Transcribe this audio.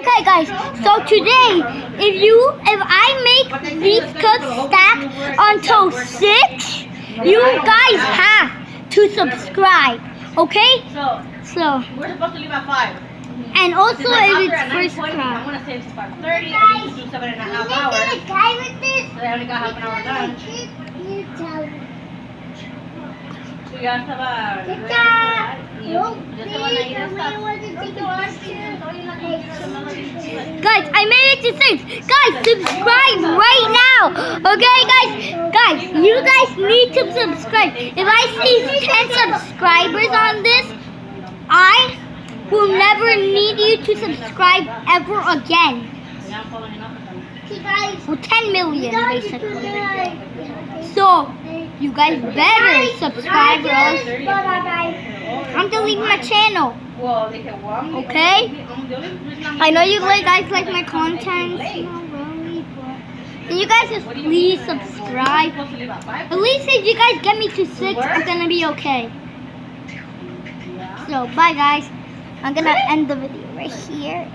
Okay guys, so today if I make these cups stack until 6, you guys have to subscribe. Okay? So We're supposed to leave at 5. and also I if got it's there first at 9:20. I'm try. gonna say it's 5:30. I need to do 7.5 hours. So I only got half an hour done. So ya estaba. Ya estaban ahí de estas. Guys, I made it to 6. Guys, subscribe right now. Okay guys, you guys need to subscribe. If I see 10 subscribers on this, I will never need you to subscribe ever again. Well, 10 million basically. So, you guys better subscribe or else I'm deleting my channel. Okay? I know you guys like my content. Can you guys just please subscribe? At least if you guys get me to 6, I'm gonna be okay. So, bye guys. I'm gonna end the video right here.